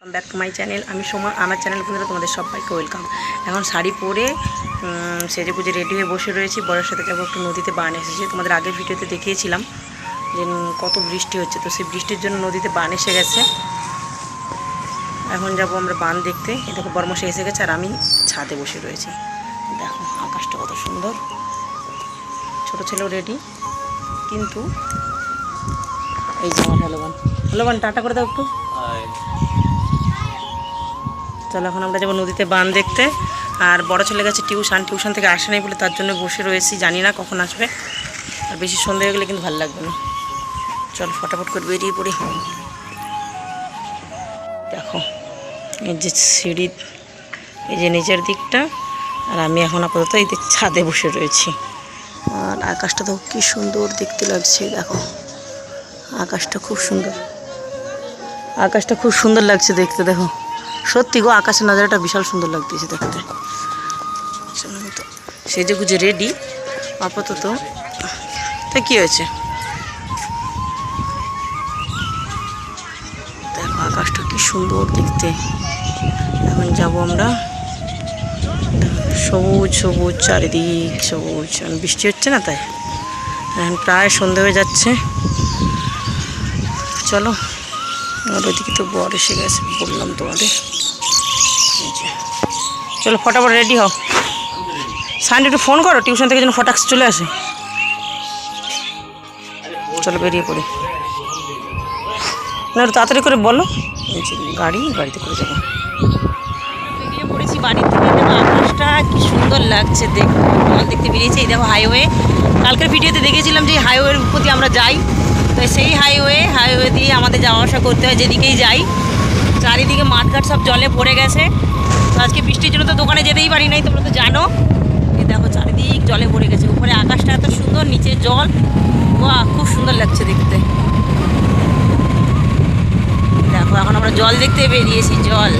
Back to my channel. আমি সোমা, আমার channel কিন্তু তোমাদের সবাইকে ওয়েলকাম। এখন শাড়ি পরে সেজে পুজো রেডি হয়ে বসে রয়েছি। বরের সাথে যাবো একটু নদীতে, বান এসেছে। তোমাদের আগের ভিডিওতে দেখিয়েছিলাম যে কত বৃষ্টি হচ্ছে, তো সেই বৃষ্টির জন্য নদীতে বান এসে গেছে। এখন যাব আমরা বান দেখতে। এই দেখো বরমশে এসে গেছে আর আমি ছাদে বসে রয়েছি। দেখো আকাশটা কত সুন্দর। ছোটো ছেলেও রেডি, কিন্তু এই যে আমার হ্যালো বান টাটা করে দাও একটু। চলো এখন আমরা যাবো নদীতে বান দেখতে। আর বড় ছেলে গেছে টিউশন থেকে আসে নাই বলে তার জন্য বসে রয়েছি, জানি না কখন আসবে। আর বেশি সন্ধ্যা হয়ে গেলে কিন্তু ভালো লাগবে না। চল ফটাফট করে বেরিয়ে পড়ি। দেখো এই যে সিঁড়ি, এই যে নিচের দিকটা, আর আমি এখন আপাতত এই ছাদে বসে রয়েছি। আর আকাশটা তো কি সুন্দর দেখতে লাগছে। দেখো আকাশটা খুব সুন্দর লাগছে দেখতে। দেখো সত্যি গো, আকাশের নজারাটা বিশাল সুন্দর লাগতেছে দেখতে। তো সেজে গুজে রেডি আপাতত। তা কী হয়েছে, দেখো আকাশটা কি সুন্দর দেখতে। এখন যাব আমরা, সবুজ সবুজ চারিদিক সবুজ। বৃষ্টি হচ্ছে না তাই এখন প্রায় সন্ধে হয়ে যাচ্ছে। চলো, আর ওইদিকে তো বর এসে গেছে বললাম তোমাদের। চলো ফটাফট রেডি হও। সানডে একটু ফোন করো টিউশন থেকে যেন ফটাক্স চলে আসে। চলো বেরিয়ে পড়ি, না একটু তাড়াতাড়ি করে বলো। গাড়িতে করে যাবো। বেরিয়ে পড়েছি বাড়ির থেকে। দেখো আকাশটা কি সুন্দর লাগছে, দেখো দেখতে বেরিয়েছি। এই দেখো হাইওয়ে, কালকের ভিডিওতে দেখেছিলাম যে হাইওয়ের প্রতি আমরা যাই, তো সেই হাইওয়ে দিয়ে আমাদের যাওয়া আসা করতে হয় যেদিকেই যাই। চারিদিকে মাঠঘাট সব জলে ভরে গেছে। তো আজকে বৃষ্টির জন্য তো দোকানে যেতেই পারি নাই, তোমরা তো জানো। এই দেখো চারিদিক জলে ভরে গেছে, উপরে আকাশটা এত সুন্দর, নিচে জল। বাহ খুব সুন্দর লাগছে দেখতে। দেখো এখন আমরা জল দেখতে বেরিয়েছি, জল।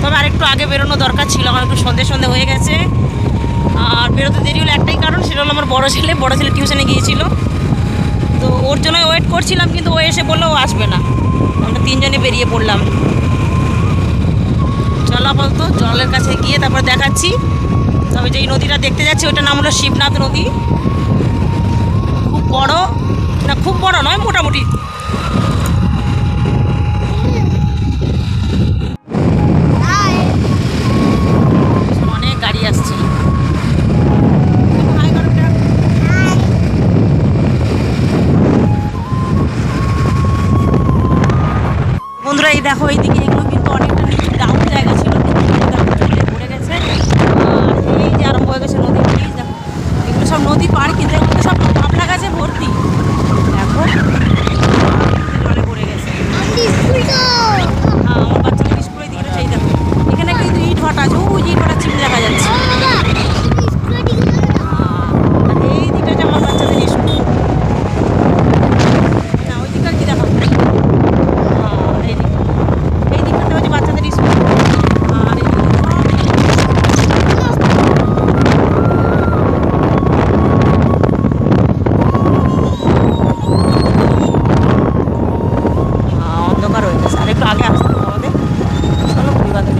তবে আরেকটু আগে বেরোনো দরকার ছিল, এখন একটু সন্ধে হয়ে গেছে। আর বেরোতে দেরি হলো একটাই কারণ, সেটা হলো আমার বড় ছেলে টিউশনে গিয়েছিল, তো ওর জন্য ওয়েট করছিলাম, কিন্তু ও এসে বললো ও আসবে না। আমরা তিনজনে বেরিয়ে পড়লাম। চলো আপাতত জলের কাছে গিয়ে তারপর দেখাচ্ছি। তবে যেই নদীটা দেখতে যাচ্ছি ওটার নাম হলো শিবনাথ নদী। খুব বড় না, খুব বড় নয়, মোটামুটি। অনেক গাড়ি আসছে। বন্ধুরা এই দেখো এইদিকে এগুলো কিন্তু অনেকটা ডাউন জায়গা ছিল, পড়ে গেছে। আর এই যে আরম্ভ হয়ে গেছে নদী। দেখো এগুলো সব নদী পার, কিন্তু এগুলো সব পাবলা গাছে ভর্তি। দেখো জলে পড়ে গেছে। আমার বাচ্চাদের স্কুলে দিয়ে সেই দেখো এখানে কিন্তু ইট ভাটা আছে, ওই ইট ভাটা চিম দেখা যাচ্ছে। আর এই দিকটা যে আমার বাচ্চাদের স্কুল, না ওই দিকটা কি দেখো, এই দিকটা হচ্ছে বাচ্চাদের স্কুল। আর অন্ধকার হয়ে গেছে, আর একটু আগে আসতে হবে আমাদের। চলো পরিবারে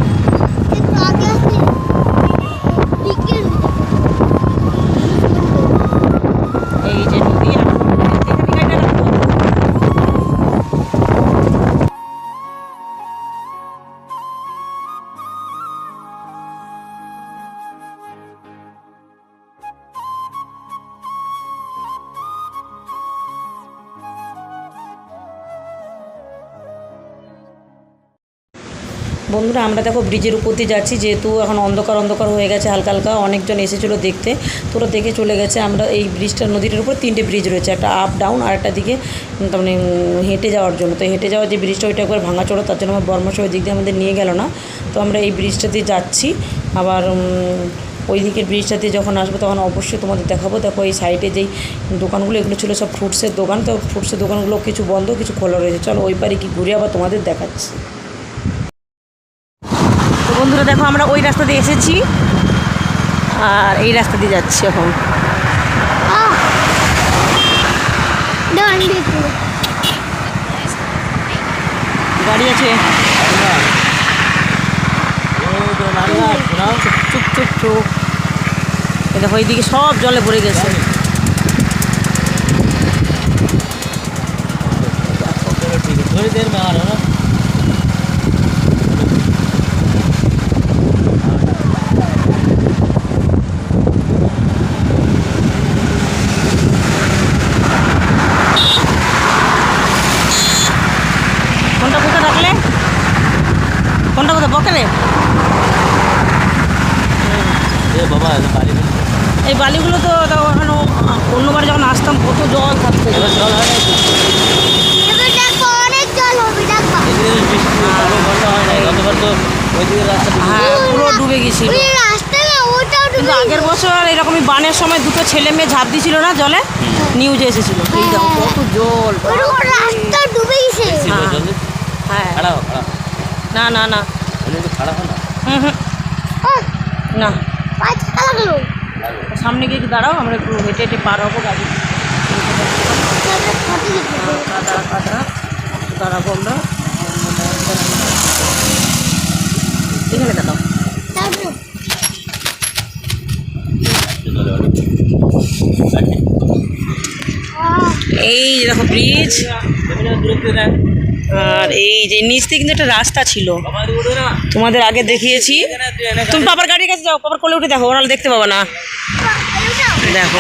এই যে নদী। বন্ধুরা আমরা দেখো ব্রিজের উপর দিয়ে যাচ্ছি, যেহেতু এখন অন্ধকার হয়ে গেছে হালকা হালকা। অনেকজন এসেছিলো দেখতে, তোরা দেখে চলে গেছে। আমরা এই ব্রিজটা, নদীটার উপর 3টে ব্রিজ রয়েছে, একটা আপ ডাউন আর একটা দিকে তার মানে হেঁটে যাওয়ার জন্য। তো হেঁটে যাওয়ার যে ব্রিজটা ওইটা একবার ভাঙাচোরা, তার জন্য আমার বর্মশাই ওই দিক দিয়ে আমাদের নিয়ে গেল না। তো আমরা এই ব্রিজটা দিয়ে যাচ্ছি। আবার ওই দিকের ব্রিজটাতে যখন আসবো তখন অবশ্যই তোমাদের দেখাবো। দেখো এই সাইডে যেই দোকানগুলো, এগুলো ছিল সব ফ্রুটসের দোকান। তো ফ্রুটসের দোকানগুলো কিছু বন্ধ, কিছু খোলা রয়েছে। চলো ওই পারে কি ঘুরে আবার তোমাদের দেখাচ্ছি। বন্ধুরা দেখো আমরা ওই রাস্তা দিয়ে এসেছি, আর এই রাস্তা দিয়ে যাচ্ছি এখন। গাড়ি আছে। চুপ চুপ চুপ। এই দেখো এইদিকে সব জলে ভরে গেছে। কোনটা কোথায় রাখলে? কোনটা কোথায় বকেলে? এই বালিগুলো তো ওখানে অন্যবার যখন আসতাম কত জল থাকতো। জল হয় হ্যাঁ, পুরো ডুবে গেছিল। কিন্তু আগের বছর এরকমই বানের সময় দুটো ছেলে মেয়ে ঝাঁপ দিছিল না জলে, নিউজে এসেছিল। এই দেখো কত জল, হ্যাঁ। না না না না, সামনে গিয়ে দাঁড়াও, আমরা একটু হেঁটে হেঁটে পার হবো। গাড়ি দাঁড়াবো আমরা, এখানে দাঁড়াও। এই দেখো ব্রিজ, আর এই যে নিচ থেকে কিন্তু একটা রাস্তা ছিল, তোমাদের আগে দেখিয়েছি। তুমি পাপার গাড়ির কাছে যাও, পাপার কোলে উঠে দেখো, ওরা দেখতে পাবো না। দেখো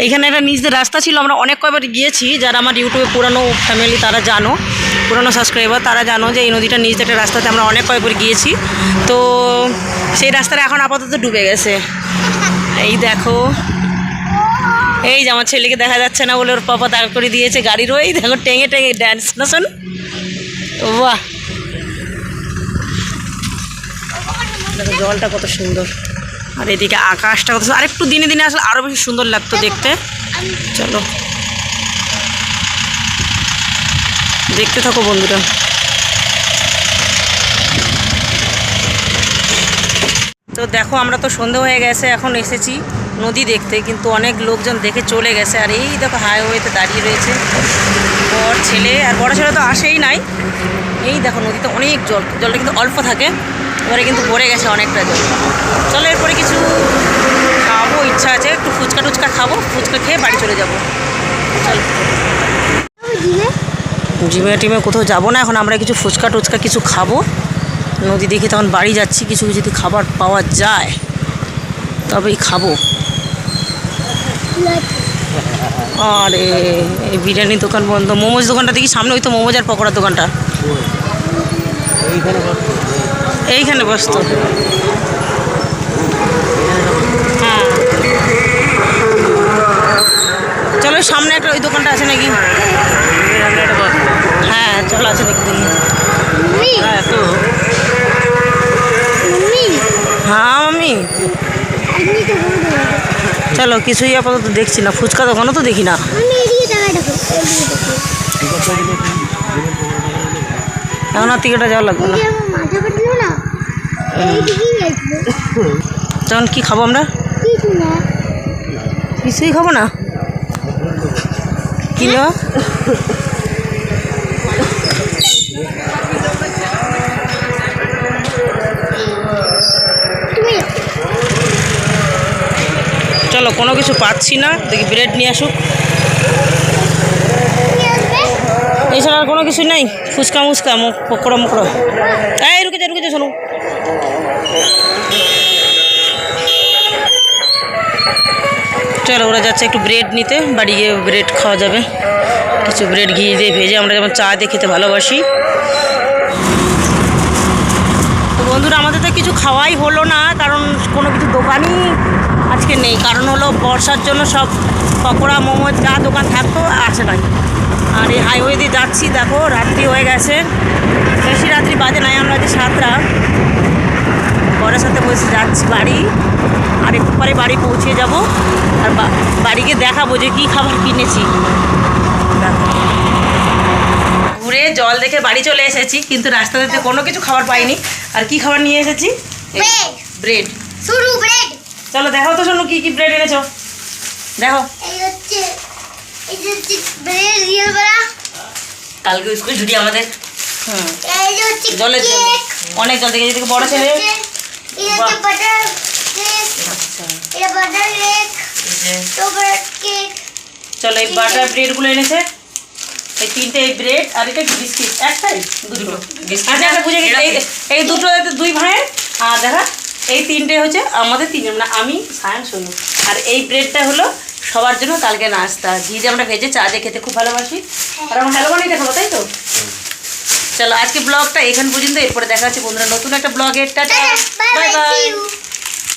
এইখানে একটা নিচ দিয়ে রাস্তা ছিল, আমরা অনেক কয়বার গিয়েছি। যারা আমার ইউটিউবে পুরানো ফ্যামিলি তারা জানো, পুরানো সাবস্ক্রাইবার তারা জানো যে এই নদীটার নিচ দিয়ে একটা রাস্তাতে আমরা অনেক কয়বার গিয়েছি। তো সেই রাস্তাটা এখন আপাতত ডুবে গেছে। এই দেখো, এই যে আমার ছেলেকে দেখা যাচ্ছে না বলে ওর পাপা দাঁড় করে দিয়েছে গাড়ির ওই দেখো, টেঙে টেঙে ড্যান্স না, শোন বাহ, দেখো জলটা কত সুন্দর, আর এদিকে আকাশটা কত, আর একটু দিনে দিনে আসলে আরও বেশি সুন্দর লাগতো দেখতে। চলো দেখতে থাকো বন্ধুরা। তো দেখো আমরা তো সন্ধে হয়ে গেছে, এখন এসেছি নদী দেখতে, কিন্তু অনেক লোকজন দেখে চলে গেছে। আর এই দেখো হাইওয়েতে দাঁড়িয়ে রয়েছে বড় ছেলে, আর বড় ছেলে তো আসেই নাই। এই দেখো নদীতে অনেক জল, জলটা কিন্তু অল্প থাকে, এবারে কিন্তু ভরে গেছে অনেকটা জল। চলো এরপরে কিছু খাবো, ইচ্ছা আছে একটু ফুচকা টুচকা খাবো, ফুচকা খেয়ে বাড়ি চলে যাবো। চলো জিমে টিমে কোথাও যাবো না এখন, আমরা কিছু ফুচকা টুচকা কিছু খাবো, নদী দেখে তখন বাড়ি যাচ্ছি। কিছু যদি খাবার পাওয়া যায় তবেই খাবো। আরে এই বিরিয়ানির দোকান বন্ধ, মোমোজ দোকানটা দেখি সামনে, ওই তো মোমোজ আর পকোড়ার দোকানটা এইখানে বসতো। হ্যাঁ চলো সামনে একটা ওই দোকানটা আছে নাকি, হ্যাঁ চলো আছে দেখি দেখি। হ্যাঁ মাম্মি চলো, কিছুই আপাতত দেখছি না, ফুচকা দোকানও তো দেখি না। এখন আর টিকিটটা যাওয়া লাগবে না। তখন কি খাবো আমরা? কিছুই খাবো না, কি নেওয়া? চলো কোনো কিছু পাচ্ছি না, দেখি ব্রেড নিয়ে আসুক। এছাড়া আর কোনো কিছু নেই, ফুচকা মুচকা পকোড়া মকোড়া। এই রুকে যা শোনো, চলো ওরা যাচ্ছে একটু ব্রেড নিতে, বাড়ি গিয়ে ব্রেড খাওয়া যাবে। কিছু ব্রেড ঘি দিয়ে ভেজে, আমরা যেমন চা দিয়ে খেতে ভালোবাসি। তো বন্ধুরা আমাদের তো কিছু খাওয়াই হলো না, কারণ কোনো কিছু দোকানই আজকে নেই। কারণ হলো বর্ষার জন্য সব পকোড়া মোমো যা দোকান থাকতো আসে নাই। আর এই হাইওয়ে দিয়ে যাচ্ছি, দেখো রাত্রি হয়ে গেছে, বেশি রাত্রি বাজে নাই, আমরা যে 7টা বরের সাথে বসে যাচ্ছি বাড়ি, আর একটু পরে বাড়ি পৌঁছে যাব। আর বাড়ি গিয়ে দেখাবো যে কী খাবার কিনেছি। ঘুরে জল দেখে বাড়ি চলে এসেছি, কিন্তু রাস্তাতে কোনো কিছু খাবার পাইনি। আর কি খাবার নিয়ে এসেছি? ব্রেড। চলো দেখো তো শোনো কি কি ব্রেড এনেছো, দেখো। কালকে স্কুল ছুটি আমাদের, হুম এই যে হচ্ছে জলের জন্য কেক, অনেক জল থেকে যেদিকে বড় ছেলে এটা হচ্ছে বাটার কেক, আচ্ছা এটা বাটার কেক, এই যে তারপরে কেক, চলো এই বাটার ব্রেডগুলো এনেছে এই তিনটে এই ব্রেড আর এটা বিস্কিট একটাই দুটো আচ্ছা আচ্ছা বুঝে গেছি এই দুটো দুই ভাইয়ের আর দেখা এই তিনটে হচ্ছে আমাদের তিনজন মানে আমি সায়ন সোনু আর এই ব্রেডটা হলো সবার জন্য কালকে নাস্তা ঘি যে আমরা ভেজে চা দিয়ে খেতে খুব ভালোবাসি আর আমরা হ্যালো বানিয়ে দেখাবো তাই তো চলো আজকে ব্লগটা এখান পর্যন্ত এরপরে দেখা যাচ্ছে বন্ধুরা নতুন একটা ব্লগের ta ta bye bye bye, bye see you.